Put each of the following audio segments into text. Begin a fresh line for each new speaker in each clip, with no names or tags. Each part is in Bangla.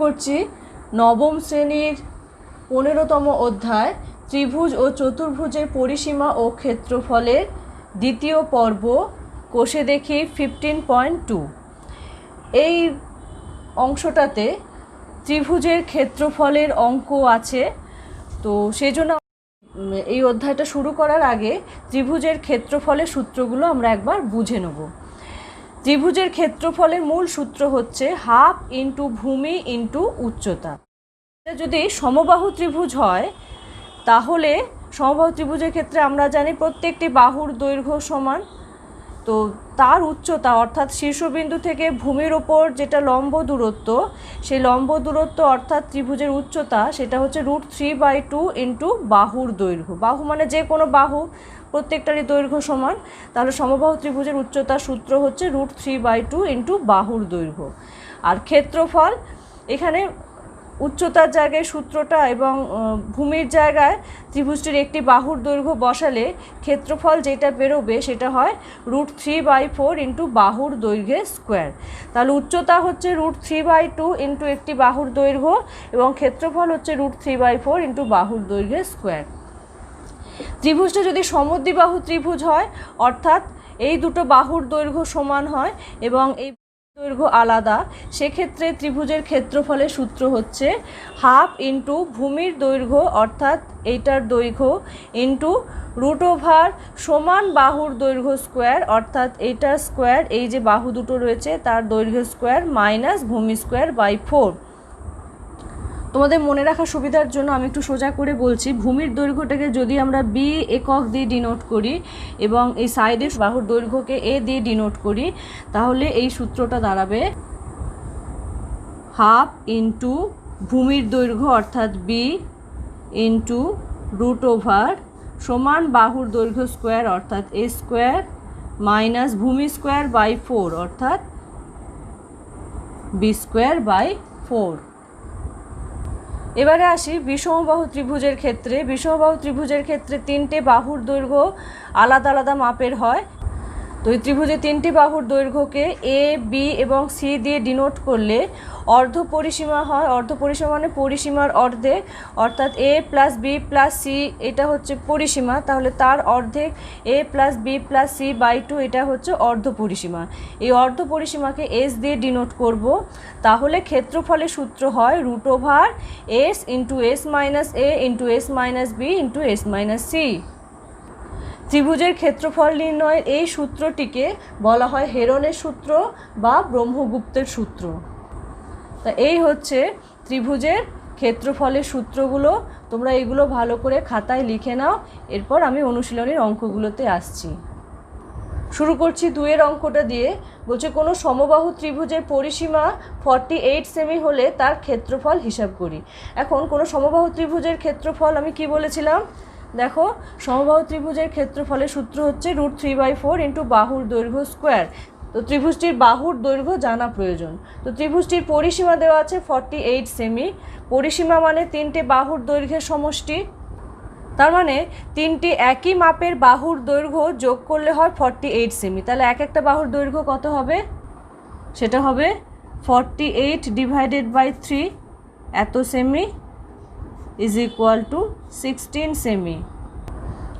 করছি নবম শ্রেণীর 15তম অধ্যায় ত্রিভুজ ও চতুর্ভুজের পরিসীমা ও ক্ষেত্রফলের দ্বিতীয় পর্ব। কোষে দেখি 15.2। এই অংশটাতে ত্রিভুজের ক্ষেত্রফলের অঙ্ক আছে, তো সেই জন্য এই অধ্যায়টা শুরু করার আগে ত্রিভুজের ক্ষেত্রফলের সূত্রগুলো আমরা একবার বুঝে নেব। ত্রিভুজের ক্ষেত্রফলের মূল সূত্র হচ্ছে হাফ ইন্টু ভূমি ইন্টু উচ্চতা। যদি সমবাহু ত্রিভুজ হয় তাহলে সমবাহু ত্রিভুজের ক্ষেত্রে আমরা জানি প্রত্যেকটি বাহুর দৈর্ঘ্য সমান, তো তার উচ্চতা অর্থাৎ শীর্ষবিন্দু থেকে ভূমির ওপর যেটা লম্ব দূরত্ব, সেই লম্ব দূরত্ব অর্থাৎ ত্রিভুজের উচ্চতা সেটা হচ্ছে √3/2 ইন্টু বাহুর দৈর্ঘ্য। বাহু মানে যে কোনো বাহু, প্রত্যেকটারই দৈর্ঘ্য সমান, তাহলে সমবাহু ত্রিভুজের উচ্চতার সূত্র হচ্ছে √3/2 ইন্টু বাহুর দৈর্ঘ্য। আর ক্ষেত্রফল, এখানে উচ্চতার জায়গায় সূত্রটা এবং ভূমির জায়গায় ত্রিভুজটির একটি বাহুর দৈর্ঘ্য বসালে ক্ষেত্রফল যেটা বেরোবে সেটা হয় √3/4 ইন্টু বাহুর দৈর্ঘ্যের স্কোয়ার। তাহলে উচ্চতা হচ্ছে √3/2 ইন্টু একটি বাহুর দৈর্ঘ্য এবং ক্ষেত্রফল হচ্ছে √3/4 ইন্টু বাহুর দৈর্ঘ্যের স্কোয়ার। ত্রিভুজটা যদি সমদ্বিবাহু ত্রিভুজ হয় অর্থাৎ এই দুটো বাহুর দৈর্ঘ্য সমান হয় এবং এই দৈর্ঘ্য আলাদা, সেক্ষেত্রে ত্রিভুজের ক্ষেত্রফলের সূত্র হচ্ছে হাফ ইন্টু ভূমির দৈর্ঘ্য অর্থাৎ এইটার দৈর্ঘ্য ইন্টু √ওভার সমান বাহুর দৈর্ঘ্য স্কোয়ার অর্থাৎ এইটার স্কোয়ার, এই যে বাহু দুটো রয়েছে তার দৈর্ঘ্য স্কোয়ার মাইনাস ভূমি স্কোয়ার বাই 4। তোমাদের মনে রাখার সুবিধার জন্য আমি একটু সোজা করে বলছি। ভূমির দৈর্ঘ্যটাকে যদি আমরা বি একক দিয়ে ডিনোট করি এবং এই সাইডের বাহুর দৈর্ঘ্যকে এ দিয়ে ডিনোট করি, তাহলে এই সূত্রটা দাঁড়াবে হাফ ইন্টু ভূমির দৈর্ঘ্য অর্থাৎ বি ইন্টু √ওভার সমান বাহুর দৈর্ঘ্য স্কোয়ার অর্থাৎ এ স্কোয়ার মাইনাস ভূমি স্কোয়ার বাই 4 অর্থাৎ বি স্কোয়ার বাই 4। এবারে আসি বিষমবাহু ত্রিভুজের ক্ষেত্রে। বিষমবাহু ত্রিভুজের ক্ষেত্রে তিনটে বাহুর দৈর্ঘ্য আলাদা আলাদা মাপের হয়। তো এই ত্রিভুজে তিনটি বাহুর দৈর্ঘ্যকে এ বি এবং সি দিয়ে ডিনোট করলে অর্ধ পরিসীমা হয়। অর্ধ পরিসীমা মানে পরিসীমার অর্ধেক, অর্থাৎ A plus B plus C এটা হচ্ছে পরিসীমা, তাহলে তার অর্ধেক A plus B plus C by 2 এটা হচ্ছে অর্ধ পরিসীমা। এই অর্ধ পরিসীমাকে এস দিয়ে ডিনোট করব, তাহলে ক্ষেত্রফলের সূত্র হয় √ওভার S into S minus A into S minus B into S minus C. ত্রিভুজের ক্ষেত্রফল নির্ণয়ের এই সূত্রটিকে বলা হয় হেরনের সূত্র বা ব্রহ্মগুপ্তের সূত্র। তা এই হচ্ছে ত্রিভুজের ক্ষেত্রফলের সূত্রগুলো, তোমরা এগুলো ভালো করে খাতায় লিখে নাও। এরপর আমি অনুশীলনীর অঙ্কগুলোতে আসছি। শুরু করছি 2-এর অঙ্কটা দিয়ে। বলছে কোনো সমবাহু ত্রিভুজের পরিসীমা 48 সেমি হলে তার ক্ষেত্রফল হিসাব করি। এখন কোনো সমবাহু ত্রিভুজের ক্ষেত্রফল আমি কি বলেছিলাম, দেখো সমবাহু ত্রিভুজের ক্ষেত্রফলের সূত্র হচ্ছে √3/4 ইন্টু বাহুর দৈর্ঘ্য স্কোয়ার। তো ত্রিভুজটির বাহুর দৈর্ঘ্য জানা প্রয়োজন। তো ত্রিভুজটির পরিসীমা দেওয়া আছে 48 সেমি। পরিসীমা মানে তিনটে বাহুর দৈর্ঘ্যের সমষ্টি, তার মানে তিনটি একই মাপের বাহুর দৈর্ঘ্য যোগ করলে হয় 48 সেমি। তাহলে এক একটা বাহুর দৈর্ঘ্য কত হবে, সেটা হবে 48 ডিভাইডেড বাই 3 এত semi is equal two 16 semi.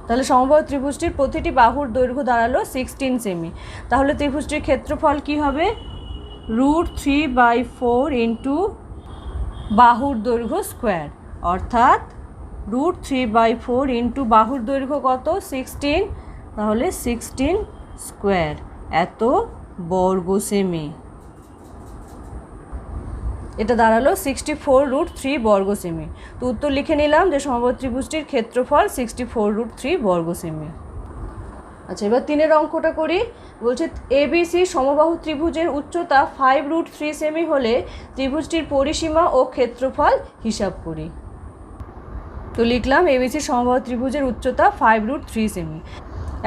তাহলে সমবাহু ত্রিভুজটির প্রতিটি বাহুর দৈর্ঘ্য দাঁড়ালো 16 সেমি। তাহলে ত্রিভুজটির ক্ষেত্রফল কি হবে, √3/4 ইন্টু বাহুর দৈর্ঘ্য স্কোয়ার অর্থাৎ √3/4 ইন্টু বাহুর দৈর্ঘ্য কত 16, তাহলে 16 স্কোয়ার এত বর্গ সেমি। এটা দাঁড়ালো 64√3 বর্গ সেমি। তো উত্তর লিখে নিলাম যে সমবাহু ত্রিভুজটির ক্ষেত্রফল 64√3 বর্গ সেমি। আচ্ছা, এবার 3-এর অঙ্কটা করি। বলছে এবিসি সমবাহু ত্রিভুজের উচ্চতা 5√3 সেমি হলে ত্রিভুজটির পরিসীমা ও ক্ষেত্রফল হিসাব করি। তো লিখলাম এবিসি সমবাহু ত্রিভুজের উচ্চতা 5√3 সেমি।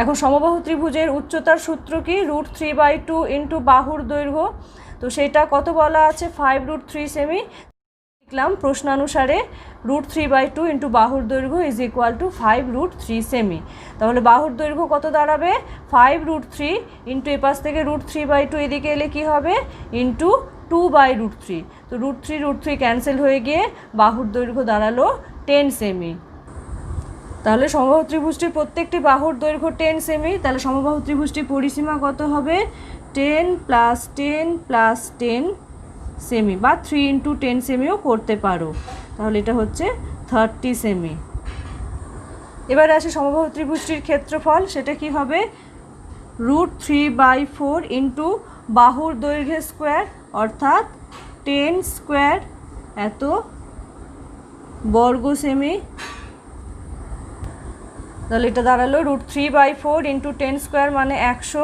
এখন সমবাহু ত্রিভুজের উচ্চতার সূত্র কি, √3/2 ইন্টু বাহুর দৈর্ঘ্য। তো সেটা কত বলা আছে, 5√3 সেমি। লিখলাম প্রশ্নানুসারে √3/2 ইন্টু বাহুর দৈর্ঘ্য ইজ ইকুয়াল টু 5√3 সেমি। তাহলে বাহুর দৈর্ঘ্য কত দাঁড়াবে, 5√3 ইন্টু এপাশ থেকে √3/2 এদিকে এলে কি হবে, ইন্টু 2/√3। তো √3 ক্যান্সেল হয়ে গিয়ে বাহুর দৈর্ঘ্য দাঁড়ালো 10 সেমি। তাহলে সমবাহু ত্রিভুজটির প্রত্যেকটি বাহুর দৈর্ঘ্য 10 সেমি। তাহলে সমবাহু ত্রিভুজটির পরিসীমা কত হবে? 10 + 10 + 10 সেমি, বা 3 × 10 সেমিও করতে পারো। তাহলে এটা হচ্ছে 30 সেমি। এবারে আসে সমবাহু ত্রিভুজটির ক্ষেত্রফল। সেটা কি হবে? √3/4 ইন্টু বাহুর দৈর্ঘ্যের স্কোয়ার, অর্থাৎ 10 স্কোয়ার এত বর্গ সেমি। তাহলে এটা দাঁড়ালো √3/4 ইন্টু 10 স্কোয়ার মানে 100।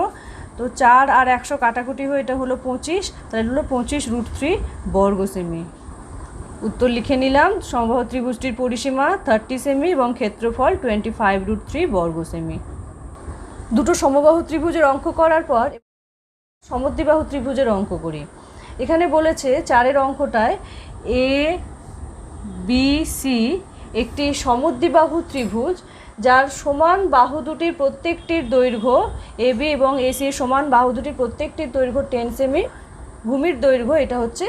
তো 4 আর 100 কাটাকুটি হয়ে এটা হলো 25। তাহলে হলো 25 √3 বর্গ সেমি। উত্তর লিখে নিলাম। সমবাহু ত্রিভুজটির পরিসীমা 30 সেমি এবং ক্ষেত্রফল 25 √3 বর্গ সেমি। দুটো সমবাহু ত্রিভুজের অঙ্ক করার পর সমদ্বিবাহু ত্রিভুজের অঙ্ক করি। এখানে বলেছে 4-এর অঙ্কটায় ABC একটি সমদ্বিবাহু ত্রিভুজ, যার সমান বাহু দুটির প্রত্যেকটির দৈর্ঘ্য AB এবং AC এর সমান বাহু দুটির প্রত্যেকটির দৈর্ঘ্য 10 সেমি। ভূমির দৈর্ঘ্য এটা হচ্ছে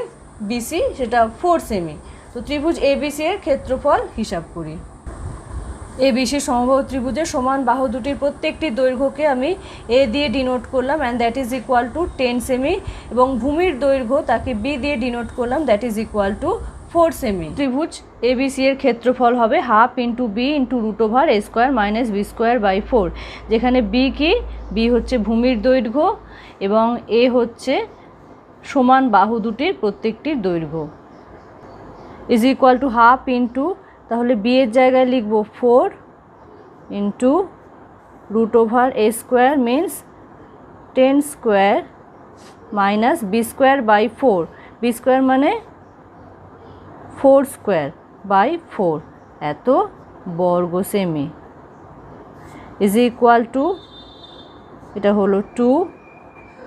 BC, সেটা 4 সেমি। তো ত্রিভুজ ABC এর ক্ষেত্রফল হিসাব করি। ABC সমবাহু ত্রিভুজের সমান বাহু দুটির প্রত্যেকটি দৈর্ঘ্যকে আমি A দিয়ে ডিনোট করলাম, and that is equal two 10 semi, এবং ভূমির দৈর্ঘ্য তাকে B দিয়ে ডিনোট করলাম, that is equal two 4 semi. ত্রিভুজ ABC এর ক্ষেত্রফল হবে 1/2 × B × √A² - B²/4, যেখানে B কি? B হচ্ছে ভূমির দৈর্ঘ্য এবং A হচ্ছে সমান বাহু দুটির প্রত্যেকটির দৈর্ঘ্য, ইজ ইকুয়াল টু 1/2 তাহলে B এর জায়গায় লিখব 4 × √A² means 10 square minus B²/4। B² মানে 4²/4 এত বর্গ সেমি, ইজ ইকুয়াল টু এটা হলো 2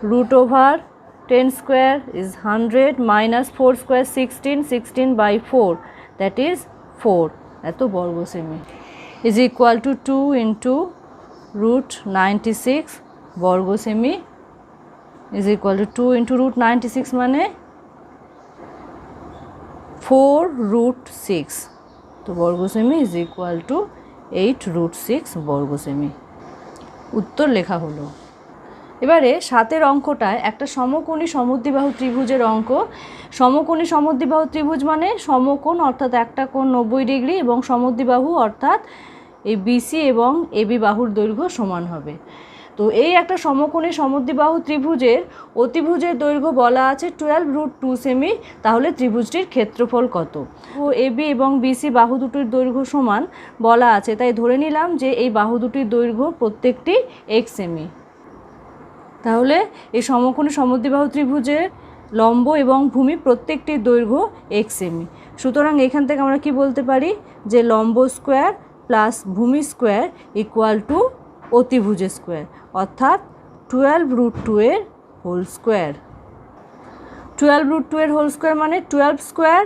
√10 square is 100 minus 4² 16, 16/4 that is 4 এত বর্গ সেমি, ইজ ইকুয়াল টু 2 × √96 বর্গ সেমি, ইজ ইকুয়াল টু 2 × √96 মানে 4√6। তো বর্গ সেমি ইজ ইকুয়াল টু 8√6 বর্গ সেমি। উত্তর লেখা হলো। এবারে 7-এর অঙ্কটায় একটা সমকোণী সমদ্বিবাহু ত্রিভুজের অঙ্ক। সমকোণী সমদ্বিবাহু ত্রিভুজ মানে সমকোণ অর্থাৎ একটা কোণ 90 ডিগ্রি, এবং সমদ্বিবাহু অর্থাৎ এই BC এবং AB বাহুর দৈর্ঘ্য সমান হবে। তো এই একটা সমকোণী সমদ্বিবাহু ত্রিভুজের অতিভুজের দৈর্ঘ্য বলা আছে 12√2 সেমি। তাহলে ত্রিভুজটির ক্ষেত্রফল কত? ও AB এবং BC বাহু দুটির দৈর্ঘ্য সমান বলা আছে, তাই ধরে নিলাম যে এই বাহু দুটির দৈর্ঘ্য প্রত্যেকটি x সেমি। তাহলে এই সমকোণী সমদ্বিবাহু ত্রিভুজের লম্ব এবং ভূমি প্রত্যেকটির দৈর্ঘ্য x সেমি। সুতরাং এখান থেকে আমরা কি বলতে পারি যে লম্ব স্কোয়ার প্লাস ভূমি স্কোয়ার ইকুয়াল টু অতিভুজের স্কোয়ার, অর্থাৎ 12√2 এর হোল স্কোয়ার। 12√2 এর হোল স্কোয়ার মানে 12 স্কোয়ার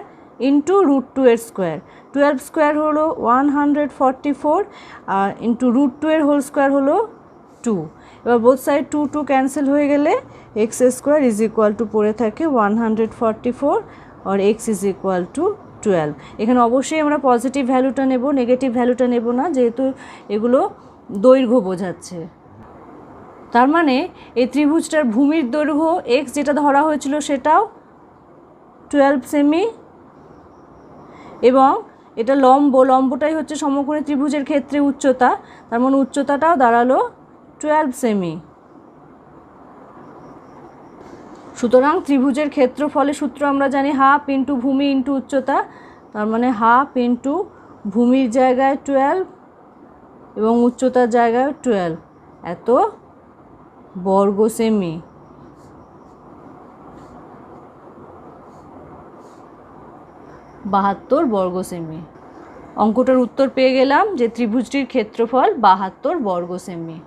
ইন্টু √2 এর স্কোয়ার। 12 স্কোয়ার হলো 144 আর ইন্টু √2 এর হোল স্কোয়ার হলো 2। এবার বোথ সাইড 2 2 ক্যান্সেল হয়ে গেলে x² ইজ ইকুয়াল টু পড়ে থাকে 144 আর x ইজ ইকুয়াল টু 12। এখানে অবশ্যই আমরা পজিটিভ ভ্যালুটা নেব, নেগেটিভ ভ্যালুটা নেব না, যেহেতু এগুলো দৈর্ঘ্য বোঝাচ্ছে। তার মানে এই ত্রিভুজটার ভূমির দৈর্ঘ্য x যেটা ধরা হয়েছিল সেটাও 12 সেমি, এবং এটা লম্বটাই হচ্ছে সমকোণী ত্রিভুজের ক্ষেত্রে উচ্চতা, তার মানে উচ্চতাটাও দাঁড়ালো 12 সেমি। সুতরাং ত্রিভুজের ক্ষেত্রফলের সূত্র আমরা জানি 1/2 × ভূমি × উচ্চতা, তার মানে 1/2 ভূমির জায়গায় 12 এবং উচ্চতার জায়গায় 12 এত বর্গ সেমি। 72 বর্গ সেমি। অঙ্কটার উত্তর পেয়ে গেলাম যে ত্রিভুজটির ক্ষেত্রফল 72 বর্গ সেমি।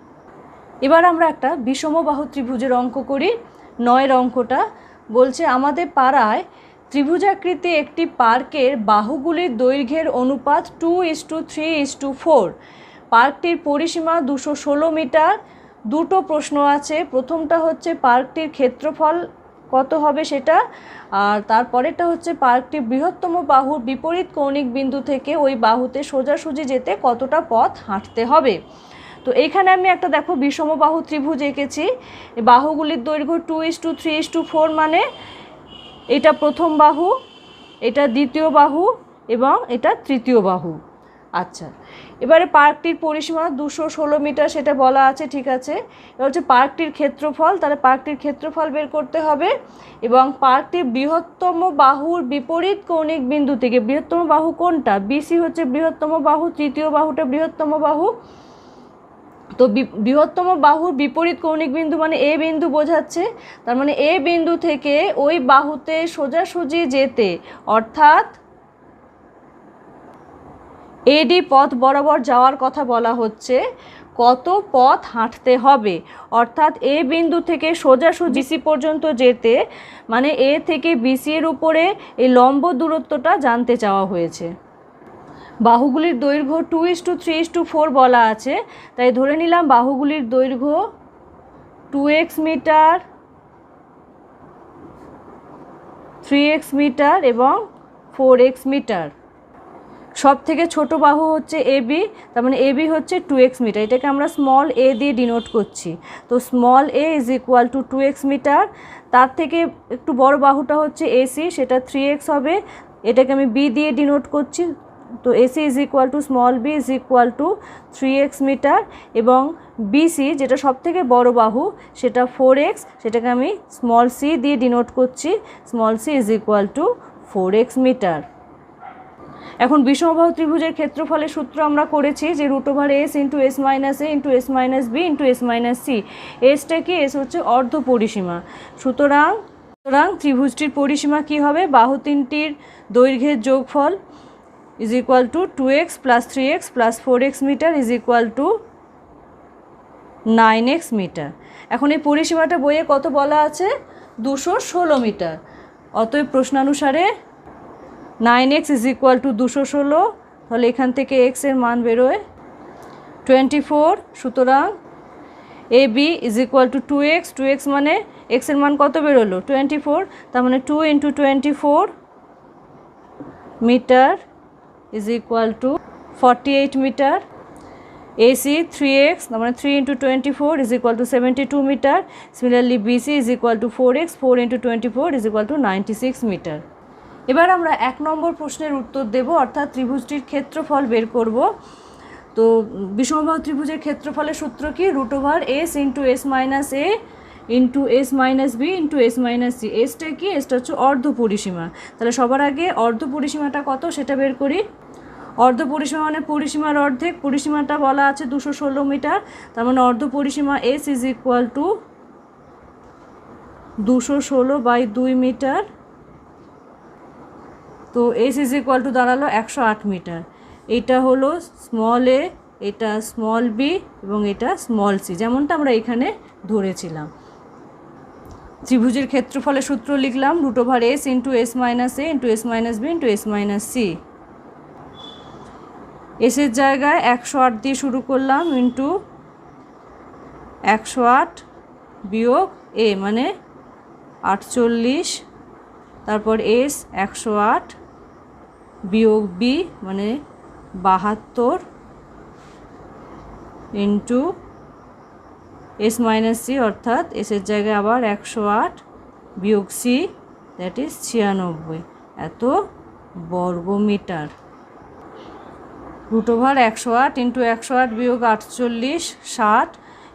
এবার আমরা একটা বিষমবাহু ত্রিভুজের অঙ্ক করি। 9-এর অঙ্কটা বলছে আমাদের পাড়ায় ত্রিভুজাকৃতি একটি পার্কের বাহুগুলির দৈর্ঘ্যের অনুপাত 2:3:4। পার্কটির পরিসীমা 216 মিটার। দুটো প্রশ্ন আছে। প্রথমটা হচ্ছে পার্কটির ক্ষেত্রফল কত হবে সেটা। আর তারপরেটা হচ্ছে পার্কটির বৃহত্তম বাহুর বিপরীত কৌণিক বিন্দু থেকে ওই বাহুতে সোজাসুজি যেতে কতটা পথ হাঁটতে হবে। তো এইখানে আমি একটা দেখো বিষমবাহু ত্রিভুজ এঁকেছি। বাহুগুলির দৈর্ঘ্য 2:3:4, মানে এটা প্রথম বাহু, এটা দ্বিতীয় বাহু এবং এটা তৃতীয় বাহু। আচ্ছা, এবারে পার্কটির পরিসীমা 216 মিটার সেটা বলা আছে, ঠিক আছে। এবার হচ্ছে পার্কটির ক্ষেত্রফল, তাহলে পার্কটির ক্ষেত্রফল বের করতে হবে। এবং পার্কটির বৃহত্তম বাহুর বিপরীত কৌণিক বিন্দু থেকে, বৃহত্তম বাহু কোনটা, বিসি হচ্ছে বৃহত্তম বাহু, তৃতীয় বাহুটা বৃহত্তম বাহু। তো বৃহত্তম বাহুর বিপরীত কৌণিক বিন্দু মানে এ বিন্দু বোঝাচ্ছে, তার মানে এ বিন্দু থেকে ওই বাহুতে সোজাসুজি যেতে, অর্থাৎ এডি পথ বরাবর যাওয়ার কথা বলা হচ্ছে, কত পথ হাঁটতে হবে। অর্থাৎ এ বিন্দু থেকে সোজাসুজি বিসি পর্যন্ত যেতে, মানে এ থেকে বিসি এর উপরে এই লম্ব দূরত্বটা জানতে চাওয়া হয়েছে। বাহুগুলির দৈর্ঘ্য 2:3:4 বলা আছে, তাই ধরে নিলাম বাহুগুলির দৈর্ঘ্য 2x মিটার, 3x মিটার এবং 4x মিটার। সব থেকে ছোট বাহু হচ্ছে এবি, তার মানে এবি হচ্ছে 2x মিটার, এটাকে আমরা স্মল এ দিয়ে ডিনোট করছি। তো small a is equal to 2x metre. তার থেকে একটু বড় বাহুটা হচ্ছে এসি, সেটা 3x হবে, এটাকে আমি বি দিয়ে ডিনোট করছি। তো AC is equal to small b is equal to 3x metre. এবং বিসি যেটা সব থেকে বড় বাহু সেটা 4x, সেটাকে আমি স্মল সি দিয়ে ডিনোট করছি, small c is equal to 4x metre. এখন বিষমবাহু ত্রিভুজের ক্ষেত্রফলের সূত্র আমরা করেছি যে √s into s minus A into s minus B into s minus C. এসটা কি, এস হচ্ছে অর্ধ পরিসীমা। সুতরাং ত্রিভুজটির পরিসীমা কি হবে, বাহু তিনটির দৈর্ঘ্যের যোগফল is equal to 2x plus 3x plus 4x metre is equal to 9x metre. এখন এই পরিসীমাটা বইয়ে কত বলা আছে, 216 মিটার। অতএব প্রশ্নানুসারে 9x ইজ ইকুয়াল টু 216, তাহলে এখান থেকে x এর মান বেরোয় 24। সুতরাং A B is equal to 2x মানে x এর মান কত বেরোলো 24, তার মানে 2 into 24 metre is equal to 48 metre. AC 3x, তার মানে 3 into 24 is equal to 72 metre. Similarly BC is equal to 4x, 4 into 24 is equal to 96 metre. এবার আমরা 1 নম্বর প্রশ্নের উত্তর দেব, অর্থাৎ ত্রিভুজটির ক্ষেত্রফল বের করব। তো বিষমবাহু ত্রিভুজের ক্ষেত্রফলের সূত্র কি, √s into s minus A into s minus B into s minus C. এসটা কি, এসটা হচ্ছে অর্ধ পরিসীমা। তাহলে সবার আগে অর্ধ পরিসীমাটা কত সেটা বের করি। অর্ধ পরিসীমা মানে পরিসীমার অর্ধেক, পরিসীমাটা বলা আছে 216 মিটার, তার মানে অর্ধ পরিসীমা s is equal to 216/2 metre. তো এস ইজ ইকুয়াল টু দাঁড়ালো 108 মিটার। এটা হলো স্মল এ, এটা স্মল বি এবং এটা স্মল সি, যেমনটা আমরা এখানে ধরেছিলাম। ত্রিভুজের ক্ষেত্রফলের সূত্র লিখলাম √s into s minus A into s minus B into s minus C. এসের জায়গায় 108 দিয়ে শুরু করলাম ইন্টু 108 বিয়োগ এ মানে 48, তারপর এস 108 বিয়োগ বি মানে 72 ইন্টু এস মাইনাস সি, অর্থাৎ এসের জায়গায় আবার 108 বিয়োগ সি, দ্যাট ইজ 96, এত বর্গ মিটার। √108 ইন্টু 108 বিয়োগ 48 60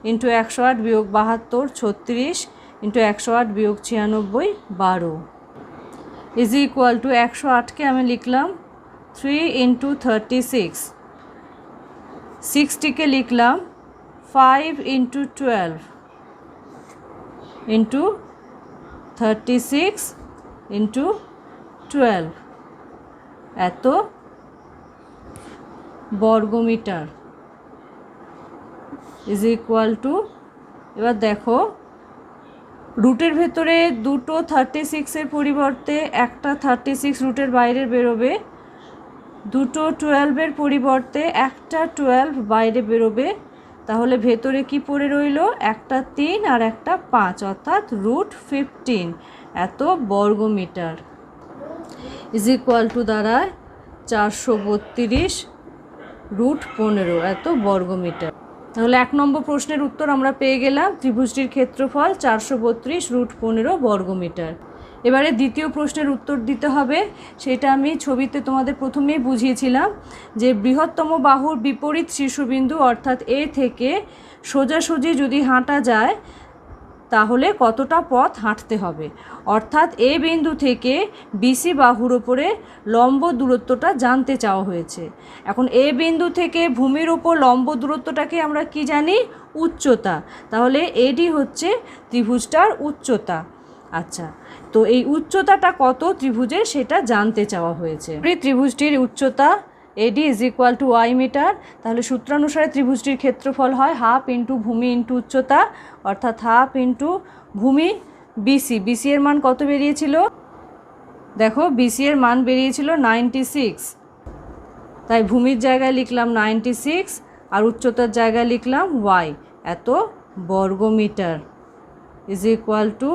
ইন্টু 108 বিয়োগ 72 36 ইন্টু 108 বিয়োগ 96 12 ইজ ইকুয়াল টু 108কে আমি লিখলাম 3 ইন্টু 36, 60কে লিখলাম 5 ইন্টু 12 ইন্টু 36 ইন্টু 12, এত বর্গমিটার ইজ ইকুয়াল টু। এবার দেখো রুটের ভেতরে দুটো 36-এর পরিবর্তে একটা 36 রুটের বাইরে বেরোবে, দুটো 12-এর পরিবর্তে একটা 12 বাইরে বেরোবে। তাহলে ভেতরে কি পড়ে রইল, একটা 3 আর একটা 5 অর্থাৎ √15 এত বর্গমিটার ইজ ইকুয়াল টু দাঁড়ায় 432 √15 এত বর্গমিটার। তাহলে 1 নম্বর প্রশ্নের উত্তর আমরা পেয়ে গেলাম, ত্রিভুজটির ক্ষেত্রফল 432 √15 বর্গমিটার। এবারে দ্বিতীয় প্রশ্নের উত্তর দিতে হবে, সেটা আমি ছবিতে তোমাদের প্রথমেই বুঝিয়েছিলাম যে বৃহত্তম বাহুর বিপরীত শীর্ষবিন্দু অর্থাৎ এ থেকে সোজাসুজি যদি হাঁটা যায় তাহলে কতটা পথ হাঁটতে হবে, অর্থাৎ এ বিন্দু থেকে বিসি বাহুর ওপরে লম্ব দূরত্বটা জানতে চাওয়া হয়েছে। এখন এ বিন্দু থেকে ভূমির ওপর লম্ব দূরত্বটাকে আমরা কি জানি, উচ্চতা। তাহলে এডি হচ্ছে ত্রিভুজটার উচ্চতা। আচ্ছা, তো এই উচ্চতাটা কত ত্রিভুজের সেটা জানতে চাওয়া হয়েছে। ত্রিভুজটির উচ্চতা AD is equal to Y metre. তাহলে সূত্রানুসারে ত্রিভুজটির ক্ষেত্রফল হয় হাফ ইন্টু ভূমি ইন্টু উচ্চতা, অর্থাৎ হাফ ইন্টু ভূমি বিসি। বিসি এর মান কত বেরিয়েছিল, দেখো বিসি এর মান বেরিয়েছিল 96, তাই ভূমির জায়গায় লিখলাম 96 আর উচ্চতার জায়গায় লিখলাম ওয়াই এত বর্গমিটার ইজ ইকুয়াল টু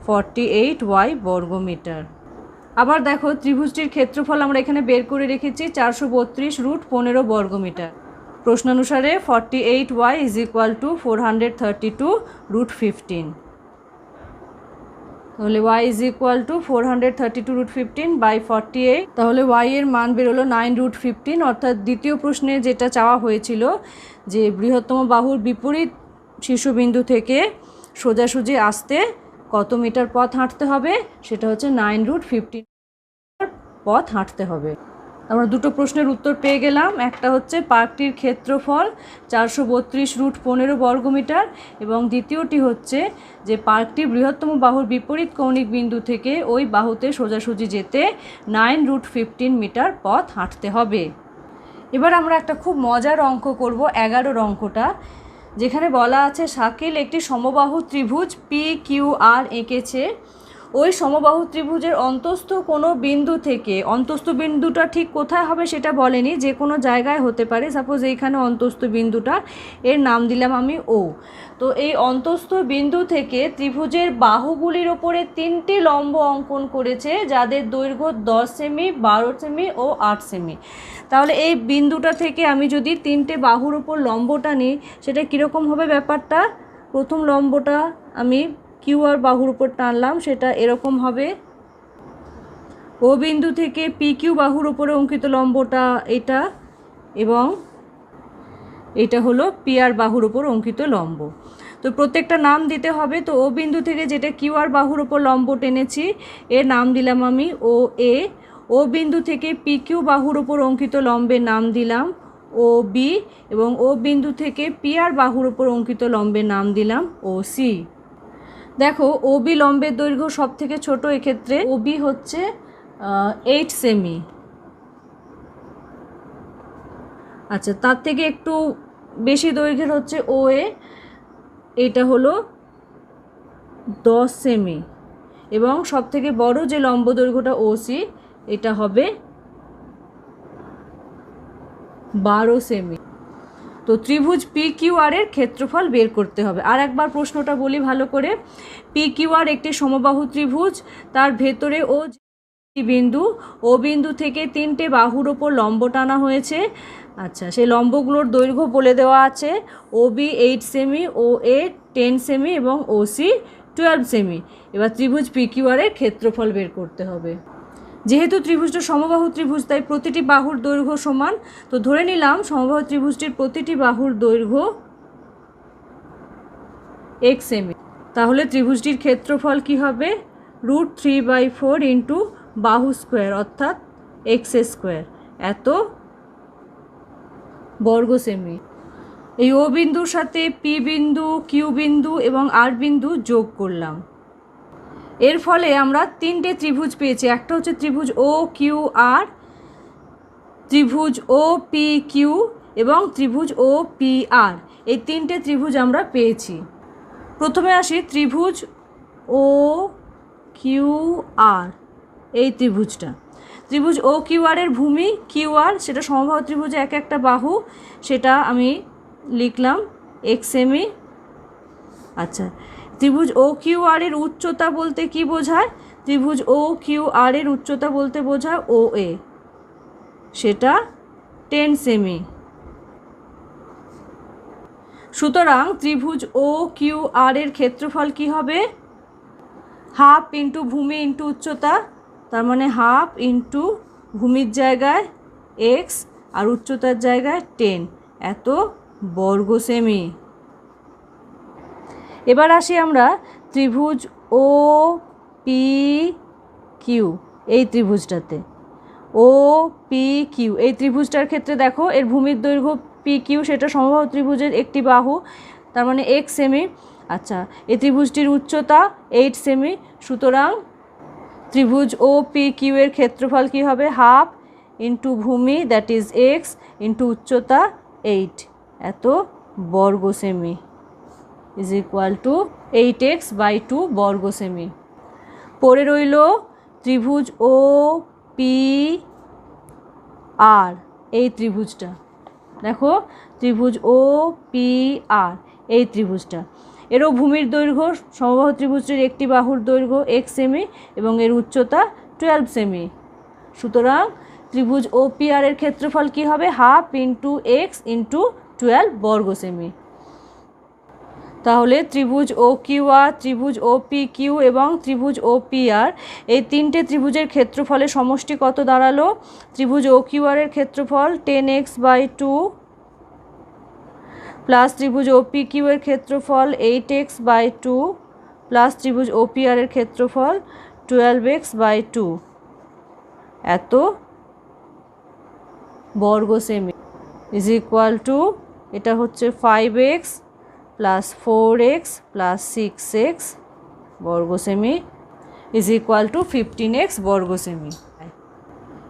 48 ওয়াই বর্গমিটার। আবার দেখো ত্রিভুজটির ক্ষেত্রফল আমরা এখানে বের করে রেখেছি 432 √15 বর্গমিটার। প্রশ্নানুসারে 48 ওয়াই ইজ ইকুয়াল টু 432 √15। তাহলে Y is equal to 432 √15 by 48। তাহলে ওয়াই এর মান বেরোলো 9 √15, অর্থাৎ দ্বিতীয় প্রশ্নে যেটা চাওয়া হয়েছিল যে বৃহত্তম বাহুর বিপরীত শীর্ষবিন্দু থেকে সোজাসুজি আসতে কত মিটার পথ হাঁটতে হবে, সেটা হচ্ছে 9 √15 পথ হাঁটতে হবে। আমরা দুটো প্রশ্নের উত্তর পেয়ে গেলাম, একটা হচ্ছে পার্কটির ক্ষেত্রফল 432 √15 বর্গমিটার এবং দ্বিতীয়টি হচ্ছে যে পার্কটি বৃহত্তম বাহুর বিপরীত কৌণিক বিন্দু থেকে ওই বাহুতে সোজাসুজি যেতে 9 √15 মিটার পথ হাঁটতে হবে। এবার আমরা একটা খুব মজার অঙ্ক করব, 11 অঙ্কটা, যেখানে বলা আছে শাকিল একটি সমবাহু ত্রিভুজ PQR এঁকেছে। ওই সমবাহু ত্রিভুজের অন্তস্থ কোনো বিন্দু থেকে, অন্তস্থ বিন্দুটা ঠিক কোথায় হবে সেটা বলেনি, যে কোনো জায়গায় হতে পারে, সাপোজ এইখানে অন্তস্থ বিন্দুটা, এর নাম দিলাম আমি ও। তো এই অন্তস্থ বিন্দু থেকে ত্রিভুজের বাহুগুলির ওপরে 3টি লম্ব অঙ্কন করেছে যাদের দৈর্ঘ্য 10 সেমি, 12 সেমি ও 8 সেমি। তাহলে এই বিন্দুটা থেকে আমি যদি 3টে বাহুর ওপর লম্বটা নিই সেটা কীরকম হবে ব্যাপারটা, প্রথম লম্বটা আমি কিউআর বাহুর উপর টানলাম, সেটা এরকম হবে। ও বিন্দু থেকে PQ বাহুর উপরে অঙ্কিত লম্বটা এটা, এবং এটা হলো PR বাহুর উপর অঙ্কিত লম্ব। তো প্রত্যেকটা নাম দিতে হবে। তো ও বিন্দু থেকে যেটা QR বাহুর উপর লম্ব টেনেছি এর নাম দিলাম আমি ও এ। ও বিন্দু থেকে PQ বাহুর উপর অঙ্কিত লম্বের নাম দিলাম ও বি, এবং ও বিন্দু থেকে PR বাহুর উপর অঙ্কিত লম্বের নাম দিলাম ও সি। দেখো ওবি লম্বের দৈর্ঘ্য সব থেকে ছোট, এক্ষেত্রে ওবি হচ্ছে 8 সেমি। আচ্ছা, তার থেকে একটু বেশি দৈর্ঘ্যের হচ্ছে OA, এটা হলো 10 সেমি, এবং সব থেকে বড় যে লম্ব দৈর্ঘ্যটা OC এটা হবে 12 সেমি। তো ত্রিভুজ PQR এর ক্ষেত্রফল বের করতে হবে। আর একবার প্রশ্নটা বলি ভালো করে, PQR একটি সমবাহু ত্রিভুজ, তার ভেতরে ও বিন্দু, ও বিন্দু থেকে 3টে বাহুর ওপর লম্ব টানা হয়েছে। আচ্ছা, সেই লম্বগুলোর দৈর্ঘ্য বলে দেওয়া আছে, OB 8 সেমি, OA 10 সেমি এবং OC 12 সেমি। এবার ত্রিভুজ PQR এর ক্ষেত্রফল বের করতে হবে। যেহেতু ত্রিভুজটা সমবাহু ত্রিভুজ তাই প্রতিটি বাহুর দৈর্ঘ্য সমান। তো ধরে নিলাম সমবাহু ত্রিভুজটির প্রতিটি বাহুর দৈর্ঘ্য x সেমি। তাহলে ত্রিভুজটির ক্ষেত্রফল কি হবে, √3/4 ইন্টু বাহু স্কোয়ার অর্থাৎ x² এত বর্গ সেমি। এই ও বিন্দুর সাথে P বিন্দু, Q বিন্দু এবং R বিন্দু যোগ করলাম। এর ফলে আমরা 3টে ত্রিভুজ পেয়েছি। একটা হচ্ছে ত্রিভুজ OQR, ত্রিভুজ OPQ এবং ত্রিভুজ OPR। এই 3টে ত্রিভুজ আমরা পেয়েছি। প্রথমে আসি ত্রিভুজ OQR, এই ত্রিভুজটা। ত্রিভুজ ও কিউ আর এর ভূমি কিউ আর, সেটা সমবাহু ত্রিভুজে এক একটা বাহু, সেটা আমি লিখলাম এক্স সেমি। আচ্ছা, ত্রিভুজ ও কিউ আর এর উচ্চতা বলতে কি বোঝায়? ত্রিভুজ ও কিউ আর এর উচ্চতা বলতে বোঝায় ও এ, সেটা 10 সেমি। সুতরাং ত্রিভুজ ও কিউ আর এর ক্ষেত্রফল কি হবে? হাফ ইন্টু ভূমি ইন্টু উচ্চতা, তার মানে হাফ ইন্টু ভূমির জায়গায় এক্স আর উচ্চতার জায়গায় 10, এত বর্গ সেমি। এবার আসি আমরা ত্রিভুজ ও পি কিউ, এই ত্রিভুজটাতে। ও পি কিউ এই ত্রিভুজটার ক্ষেত্রে দেখো এর ভূমির দৈর্ঘ্য পি কিউ, সেটা সমবাহু ত্রিভুজের একটি বাহু, তার মানে 1 সেমি। আচ্ছা, এই ত্রিভুজটির উচ্চতা 8 সেমি। সুতরাং ত্রিভুজ ও পি কিউ এর ক্ষেত্রফল কি হবে? হাফ ইন্টু ভূমি দ্যাট ইজ এক্স ইন্টু উচ্চতা 8, এত বর্গ semi is equal two 8x/2 বর্গ সেমি। পরে রইল ত্রিভুজ ও পি আর, এই ত্রিভুজটা দেখো, ত্রিভুজ ও পি আর এই ত্রিভুজটা, এরও ভূমির দৈর্ঘ্য সমবাহু ত্রিভুজটির একটি বাহুর দৈর্ঘ্য 1 সেমি এবং এর উচ্চতা 12 সেমি। সুতরাং ত্রিভুজ ও পি আর এর ক্ষেত্রফল কি হবে? হাফ ইন্টু এক্স ইন্টু 12 বর্গ সেমি। তাহলে ত্রিভুজ ও কিউ আর, ত্রিভুজ ও পি কিউ এবং ত্রিভুজ ও পি আর এই তিনটে ত্রিভুজের ক্ষেত্রফলের সমষ্টি কত দাঁড়ালো? ত্রিভুজ ও কিউ আর এর ক্ষেত্রফল 10x/2 প্লাস ত্রিভুজ ও পি কিউ এর ক্ষেত্রফল 8x/2 প্লাস ত্রিভুজ ও পি আর এর ক্ষেত্রফল 12x/2, এত বর্গ সেমি ইজ ইকুয়াল টু, এটা হচ্ছে 5x plus 4x plus 6x বর্গ semi is equal two 15x বর্গ সেমি।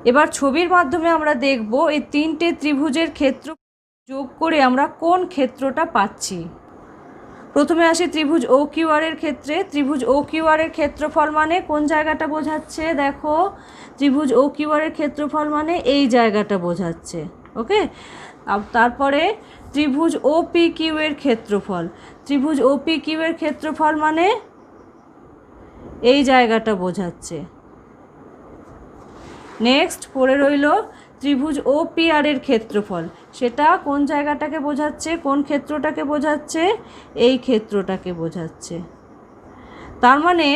এবার ছবির মাধ্যমে আমরা দেখব এই তিনটে ত্রিভুজের ক্ষেত্র যোগ করে আমরা কোন ক্ষেত্রটা পাচ্ছি। প্রথমে আসি ত্রিভুজ ও কিউ আর এর ক্ষেত্রে। ত্রিভুজ ও কিউ আর এর ক্ষেত্রফল মানে কোন জায়গাটা বোঝাচ্ছে? দেখো, ত্রিভুজ ও কিউ আর এর ক্ষেত্রফল মানে এই জায়গাটা বোঝাচ্ছে। ওকে, তারপরে ত্রিভুজ ও পি কিউ এর ক্ষেত্রফল, ত্রিভুজ ও পি কিউ এর ক্ষেত্রফল মানে এই জায়গাটা বোঝাচ্ছে। নেক্সট পড়ে রইল ত্রিভুজ ও পি আর এর ক্ষেত্রফল, সেটা কোন জায়গাটাকে বোঝাচ্ছে, কোন ক্ষেত্রটাকে বোঝাচ্ছে? এই ক্ষেত্রটাকে বোঝাচ্ছে। তার মানে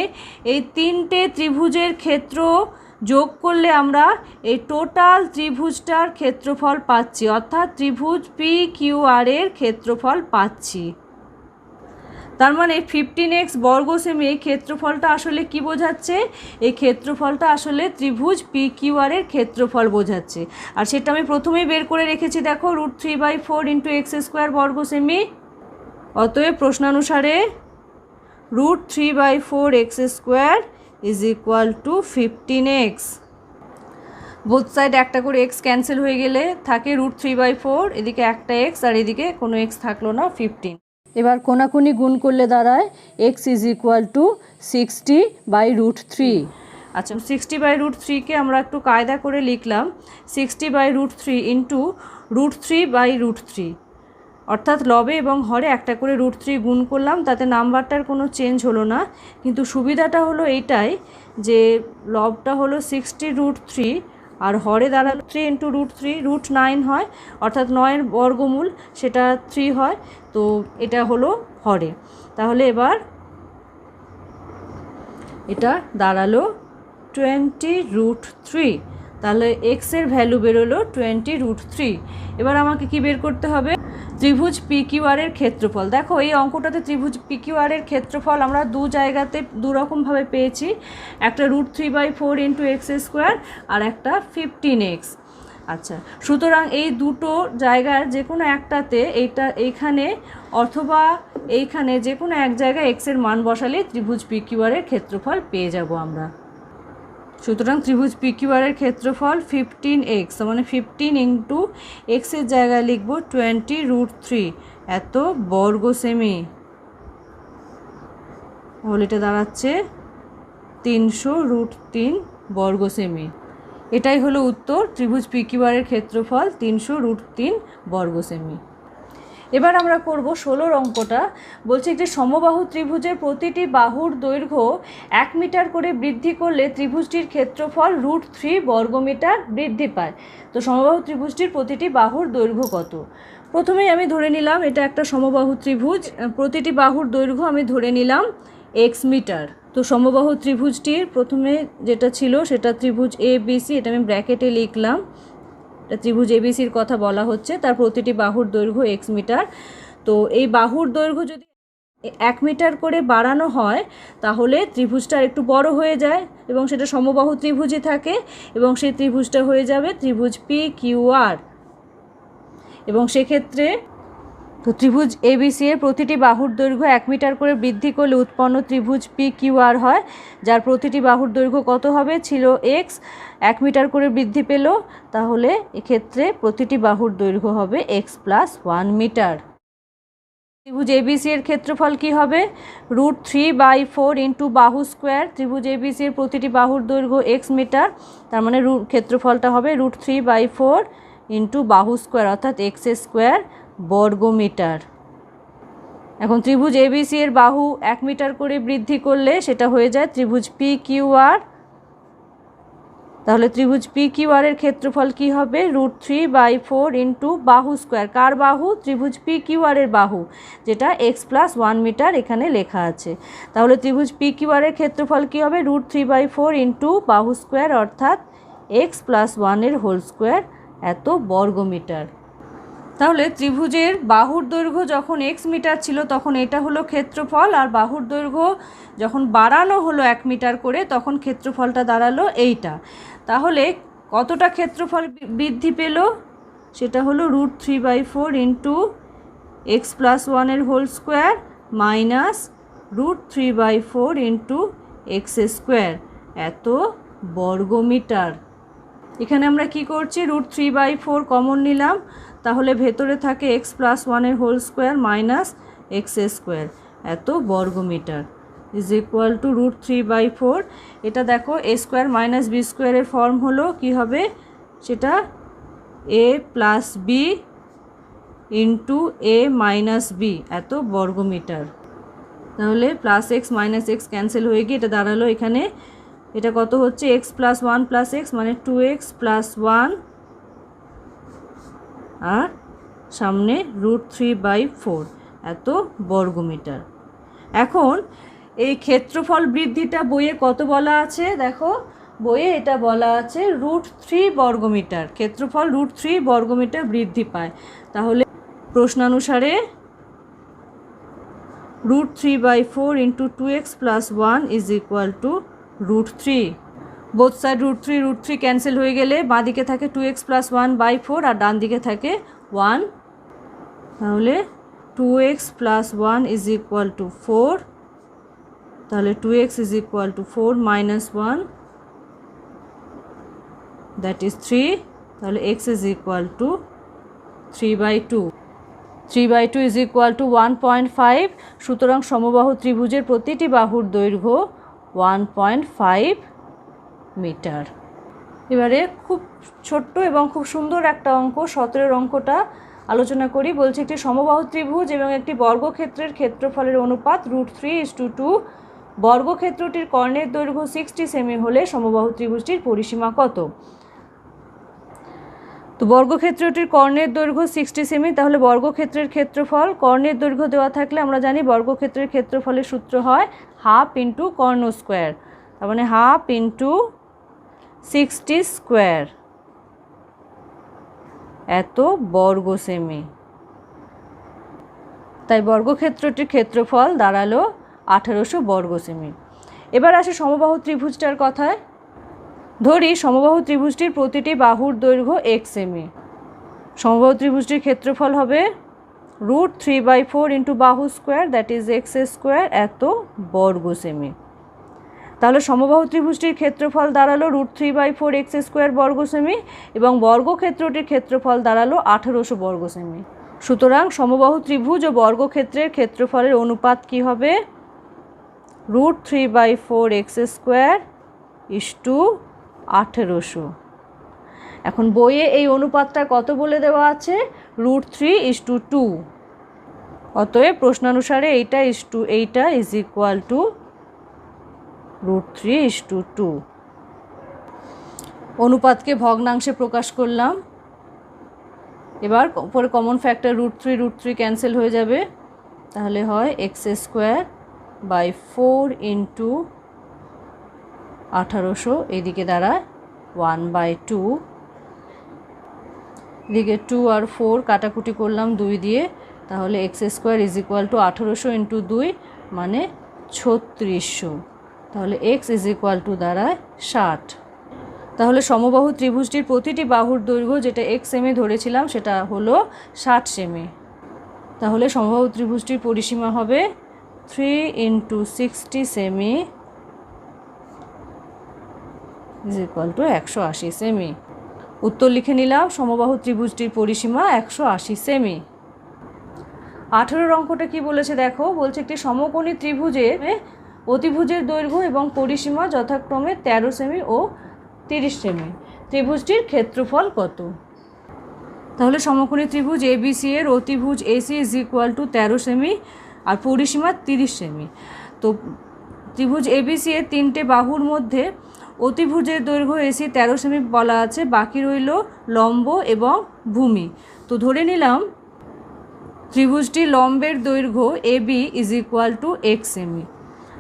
এই তিনটে ত্রিভুজের ক্ষেত্র যোগ করলে আমরা এই টোটাল ত্রিভুজটার ক্ষেত্রফল পাচ্ছি, অর্থাৎ ত্রিভুজ পি কিউ আর এর ক্ষেত্রফল পাচ্ছি। তার মানে 15x বর্গ সেমি এই ক্ষেত্রফলটা আসলে কি বোঝাচ্ছে? এই ক্ষেত্রফলটা আসলে ত্রিভুজ পি কিউ আর এর ক্ষেত্রফল বোঝাচ্ছে। আর সেটা আমি প্রথমেই বের করে রেখেছি, দেখো, √3/4 ইন্টু x² বর্গ সেমি। অতএব প্রশ্নানুসারে √3/4 x² is equal two 15x। Both side একটা করে x ক্যান্সেল হয়ে গেলে থাকে √3/4, এদিকে একটা x আর এদিকে কোনো x থাকলো না, 15। এবার কোনাকুনি গুণ করলে দাঁড়ায় x ইজ ইকুয়াল টু 60/√3। আচ্ছা, 60/√3কে আমরা একটু কায়দা করে লিখলাম 60/√3 ইন্টু √3/√3, অর্থাৎ লবে এবং হরে একটা করে √3 গুণ করলাম, তাতে নাম্বারটার কোনো চেঞ্জ হলো না। কিন্তু সুবিধাটা হলো এইটাই যে লবটা হলো 60√3 আর হরে দাঁড়ালো 3 ইন্টু √3, √9 হয়, অর্থাৎ 9-এর বর্গমূল সেটা 3 হয়, তো এটা হলো হরে। তাহলে এবার এটা দাঁড়ালো 20√3, তাহলে এক্সের ভ্যালু বেরোলো 20√3। এবার আমাকে কি বের করতে হবে? ত্রিভুজ পি কিউ আর এর ক্ষেত্রফল। দেখো, এই অঙ্কটাতে ত্রিভুজ পি কিউ আর এর ক্ষেত্রফল আমরা দু জায়গাতে দুরকমভাবে পেয়েছি, একটা √3/4 ইন্টু x² আর একটা 15x। আচ্ছা, সুতরাং এই দুটো জায়গার যে কোনো একটাতে এইখানে অথবা এইখানে যে কোনো এক জায়গায় এক্সের মান বসালে ত্রিভুজ পি কিউ আর এর ক্ষেত্রফল পেয়ে যাব আমরা। সুতরাং ত্রিভুজ পি কিউ আর এর ক্ষেত্রফল 15x, মানে 15 ইন্টু এক্সের জায়গায় লিখব 20√3, এত বর্গ সেমি। হলে এটা দাঁড়াচ্ছে 300√3 বর্গ সেমি। এটাই হলো উত্তর। ত্রিভুজ PQR এর ক্ষেত্রফল 300√3 বর্গ সেমি। এবার আমরা করব 16 অঙ্কটা। বলছে একটি সমবাহু ত্রিভুজের প্রতিটি বাহুর দৈর্ঘ্য 1 মিটার করে বৃদ্ধি করলে ত্রিভুজটির ক্ষেত্রফল √3 বর্গমিটার বৃদ্ধি পায়। তো সমবাহু ত্রিভুজটির প্রতিটি বাহুর দৈর্ঘ্য কত? প্রথমেই আমি ধরে নিলাম এটা একটা সমবাহু ত্রিভুজ, প্রতিটি বাহুর দৈর্ঘ্য আমি ধরে নিলাম x মিটার। তো সমবাহু ত্রিভুজটির প্রথমে যেটা ছিল সেটা ত্রিভুজ ABC, এটা আমি ব্র্যাকেটে লিখলাম। ত্রিভুজ ABCর কথা বলা হচ্ছে, তার প্রতিটি বাহুর দৈর্ঘ্য x মিটার। তো এই বাহুর দৈর্ঘ্য যদি 1 মিটার করে বাড়ানো হয় তাহলে ত্রিভুজটা একটু বড় হয়ে যায় এবং সেটা সমবাহু ত্রিভুজই থাকে এবং সেই ত্রিভুজটা হয়ে যাবে ত্রিভুজ PQR। এবং সেক্ষেত্রে তো ত্রিভুজ ABC এর প্রতিটি বাহুর দৈর্ঘ্য 1 মিটার করে বৃদ্ধি করলে উৎপন্ন ত্রিভুজ PQR হয়, যার প্রতিটি বাহুর দৈর্ঘ্য কত হবে? ছিল x, 1 মিটার করে বৃদ্ধি পেল, তাহলে এক্ষেত্রে প্রতিটি বাহুর দৈর্ঘ্য হবে x + 1 মিটার। ত্রিভুজ ABC এর ক্ষেত্রফল কি হবে? √3/4 ইন্টু বাহু স্কোয়ার। ত্রিভুজ ABC এর প্রতিটি বাহুর দৈর্ঘ্য x মিটার, তার মানে ক্ষেত্রফলটা হবে √3/4 ইন্টু বাহু স্কোয়ার অর্থাৎ x² বর্গমিটার। এখন ত্রিভুজ ABC এর বাহু 1 মিটার করে বৃদ্ধি করলে সেটা হয়ে যায় ত্রিভুজ PQR। তাহলে ত্রিভুজ PQR এর ক্ষেত্রফল কি হবে? √3/4 ইন্টু বাহু স্কোয়ার। কার বাহু? ত্রিভুজ PQR এর বাহু, যেটা x + 1 মিটার এখানে লেখা আছে। তাহলে ত্রিভুজ PQR এর ক্ষেত্রফল কি হবে? √3/4 ইন্টু বাহু স্কোয়ার অর্থাৎ x + 1 এর হোল স্কোয়ার, এত বর্গমিটার। তাহলে ত্রিভুজের বাহুর দৈর্ঘ্য যখন x মিটার ছিল তখন এটা হলো ক্ষেত্রফল, আর বাহুর দৈর্ঘ্য যখন বাড়ানো হলো 1 মিটার করে তখন ক্ষেত্রফলটা দাঁড়ালো এইটা। তাহলে কতটা ক্ষেত্রফল বৃদ্ধি পেল? সেটা হলো √3/4 ইন্টু x + 1 এর whole square minus √3/4 into x², এত বর্গমিটার। এখানে আমরা কি করছি? √3/4 কমন নিলাম, তাহলে ভেতরে থাকে x + 1 এর হোল স্কোয়ার মাইনাস x², এত বর্গমিটার ইজ ইকুয়াল টু √3/4। এটা দেখো a² - b² এর ফর্ম হলো, কি হবে সেটা? a + b into a - b, এত বর্গমিটার। তাহলে +x - x ক্যান্সেল হয়ে গিয়ে এটা দাঁড়ালো এখানে, এটা কত হচ্ছে? x + 1 + x মানে 2x + 1 আর সামনে √3/4, এত বর্গমিটার। এখন এই ক্ষেত্রফল বৃদ্ধিটা বইয়ে কত বলা আছে? দেখো বইয়ে এটা বলা আছে √3 বর্গমিটার। ক্ষেত্রফল √3 বর্গমিটার বৃদ্ধি পায়। তাহলে প্রশ্নানুসারে √3/4 into 2x + 1 is equal two √3। Both side √3 cancel হয়ে গেলে বাঁ দিকে থাকে 2x + 1/4 আর ডান দিকে থাকে 1। তাহলে 2x + 1 ইজ ইকুয়াল টু 4। তাহলে 2x is equal two 4 - 1, that is 3। তাহলে x is equal two 3/2। 3/2 is equal two 1.5। সুতরাং সমবাহু ত্রিভুজের প্রতিটি বাহুর দৈর্ঘ্য 1.5 মিটার। এবারে খুব ছোট্ট এবং খুব সুন্দর একটা অঙ্ক, 17 অঙ্কটা আলোচনা করি। বলছে একটি সমবাহু ত্রিভুজ এবং একটি বর্গক্ষেত্রের ক্ষেত্রফলের অনুপাত √3:2। বর্গক্ষেত্রটির কর্ণের দৈর্ঘ্য 60 সেমি হলে সমবাহু ত্রিভুজটির পরিসীমা কত? তো বর্গক্ষেত্রটির কর্ণের দৈর্ঘ্য 60 সেমি, তাহলে বর্গক্ষেত্রের ক্ষেত্রফল, কর্ণের দৈর্ঘ্য দেওয়া থাকলে আমরা জানি বর্গক্ষেত্রের ক্ষেত্রফলের সূত্র হয় ½ ইন্টু কর্ণ স্কোয়ার, তার মানে ½ ইন্টু 60 স্কোয়ার, এত বর্গ সেমি। তাই বর্গক্ষেত্রটির ক্ষেত্রফল দাঁড়ালো 1800 বর্গ সেমি। এবার আসে সমবাহু ত্রিভুজটার কথায়। ধরি সমবাহু ত্রিভুজটির প্রতিটি বাহুর দৈর্ঘ্য x সেমি। সমবাহু ত্রিভুজটির ক্ষেত্রফল হবে √3/4 ইন্টু বাহু স্কোয়ার, দ্যাট ইজ x², এত বর্গ সেমি। তাহলে সমবাহু ত্রিভুজটির ক্ষেত্রফল দাঁড়ালো √3/4 x² বর্গ সেমি এবং বর্গক্ষেত্রটির ক্ষেত্রফল দাঁড়ালো 1800 বর্গ সেমি। সুতরাং সমবাহু ত্রিভুজ ও বর্গক্ষেত্রের ক্ষেত্রফলের অনুপাত কি হবে? √3/4 x² = 1800। এখন বইয়ে এই অনুপাতটা কত বলে দেওয়া আছে, √3:2। অতএব প্রশ্নানুসারে এইটা ইজ ইকুয়াল টু √3:2। অনুপাতকে ভগ্নাংশে প্রকাশ করলাম। এবার উপরে কমন ফ্যাক্টর √3 ক্যান্সেল হয়ে যাবে, তাহলে হয় x²/4 ইন্টু 1800, এদিকে দাঁড়ায় 1/2। এদিকে 2 আর 4 কাটাকুটি করলাম 2 দিয়ে, তাহলে x² is equal two 1800 into 2 মানে 3600। তাহলে x ইজ ইকুয়াল টু দাঁড়ায় 60। তাহলে সমবাহু ত্রিভুজটির প্রতিটি বাহুর দৈর্ঘ্য, যেটা x সেমি ধরেছিলাম, সেটা হলো 60 সেমি। তাহলে সমবাহু ত্রিভুজটির পরিসীমা হবে 3 × 60 semi is equal two 180 semi. উত্তর লিখে নিলাম, সমবাহু ত্রিভুজটির পরিসীমা 180 সেমি। 18 অঙ্কটা কি বলেছে দেখো, বলছে একটি সমকোণী ত্রিভুজের অতিভুজের দৈর্ঘ্য এবং পরিসীমা যথাক্রমে 13 সেমি ও 30 সেমি। ত্রিভুজটির ক্ষেত্রফল কত? তাহলে সমকোণী ত্রিভুজ ABC এর অতিভুজ AC ইজ ইকুয়াল টু 13 সেমি আর পরিসীমা 30 সেমি। তো ত্রিভুজ ABC এর 3টে বাহুর মধ্যে অতিভুজের দৈর্ঘ্য AC 13 সেমি বলা আছে, বাকি রইল লম্ব এবং ভূমি। তো ধরে নিলাম ত্রিভুজটি লম্বের দৈর্ঘ্য AB is equal two x semi.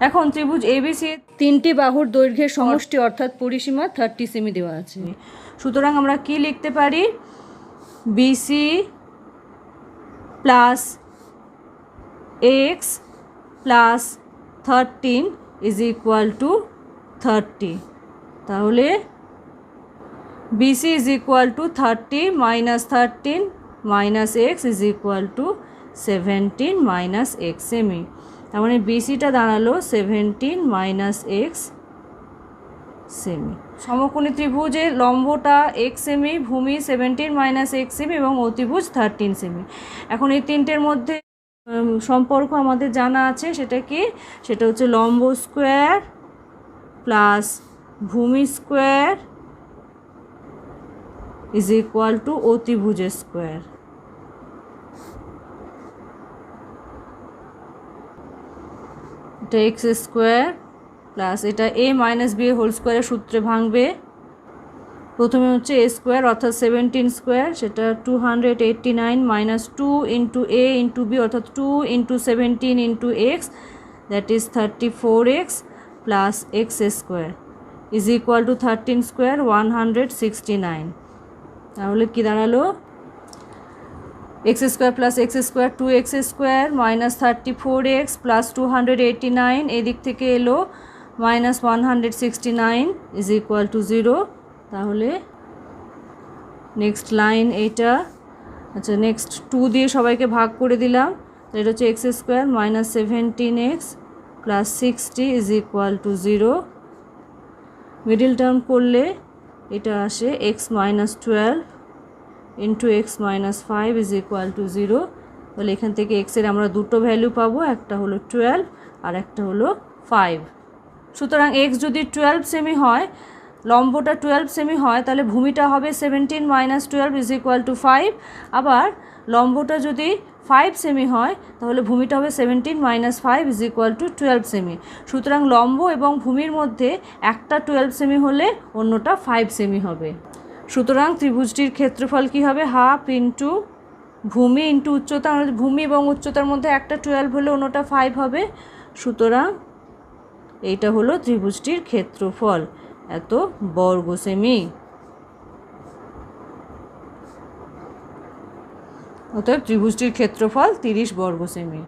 এখন ত্রিভুজ ABC এর 3টি বাহুর দৈর্ঘ্যের সমষ্টি অর্থাৎ পরিসীমা 30 সেমি দেওয়া আছে। সুতরাং আমরা কি লিখতে পারি, BC plus x plus 13 is equal two 30। তাহলে BC is equal two 30 minus 13 minus x is equal two 17 minus x semi. তার মানে BCটা দাঁড়ালো 17 মাইনাস x সেমি। সমকোণী ত্রিভুজের লম্বটা x সেমি, ভূমি 17 মাইনাস x সেমি এবং অতিভুজ 13 সেমি। এখন এই তিনটের মধ্যে সম্পর্ক আমাদের জানা আছে, সেটা কি, সেটা হচ্ছে লম্ব স্কোয়ার প্লাস ভূমি স্কোয়ার ইজ ইকুয়াল টু অতিভুজের স্কোয়ার। এটা x² প্লাস এটা a মাইনাস b হোল স্কোয়ারের সূত্রে ভাঙবে। প্রথমে হচ্ছে a² অর্থাৎ 17 স্কোয়ার, সেটা 289 minus 2 into a into b অর্থাৎ 2 into 17 into x, that is 34x plus x² is equal to 13 square 169। তাহলে কি দাঁড়ালো, x² plus x² 2x² minus 34x plus 289, এদিক থেকে এলো মাইনাস 169 ইজ ইকুয়াল টু 0। তাহলে নেক্সট লাইন এইটা, আচ্ছা নেক্সট 2 দিয়ে সবাইকে ভাগ করে দিলাম, এটা হচ্ছে x² minus 17x plus 60 is equal two 0। Middle term করলে এটা আসে x minus 12 into x minus 5 is equal two 0। তাহলে এখান থেকে x এর আমরা দুটো ভ্যালু পাবো, একটা হলো 12 আর একটা হলো 5। সুতরাং x যদি 12 সেমি হয়, লম্বটা 12 সেমি হয়, তাহলে ভূমিটা হবে 17 মাইনাস 12 ইজ ইকুয়াল টু 5। আবার লম্বটা যদি 5 সেমি হয়, তাহলে ভূমিটা হবে 17 minus 5 is equal two 12 semi. সুতরাং লম্ব এবং ভূমির মধ্যে একটা 12 সেমি হলে অন্যটা 5 সেমি হবে। সুতরাং ত্রিভুজটির ক্ষেত্রফল কি হবে, হাফ ইন্টু ভূমি ইন্টু উচ্চতা, ভূমি এবং উচ্চতার মধ্যে একটা 12 হলে অন্যটা 5 হবে। সুতরাং এইটা হলো ত্রিভুজটির ক্ষেত্রফল, এত বর্গ সেমি। অতএব ত্রিভুজটির ক্ষেত্রফল 30 বর্গ সেমি।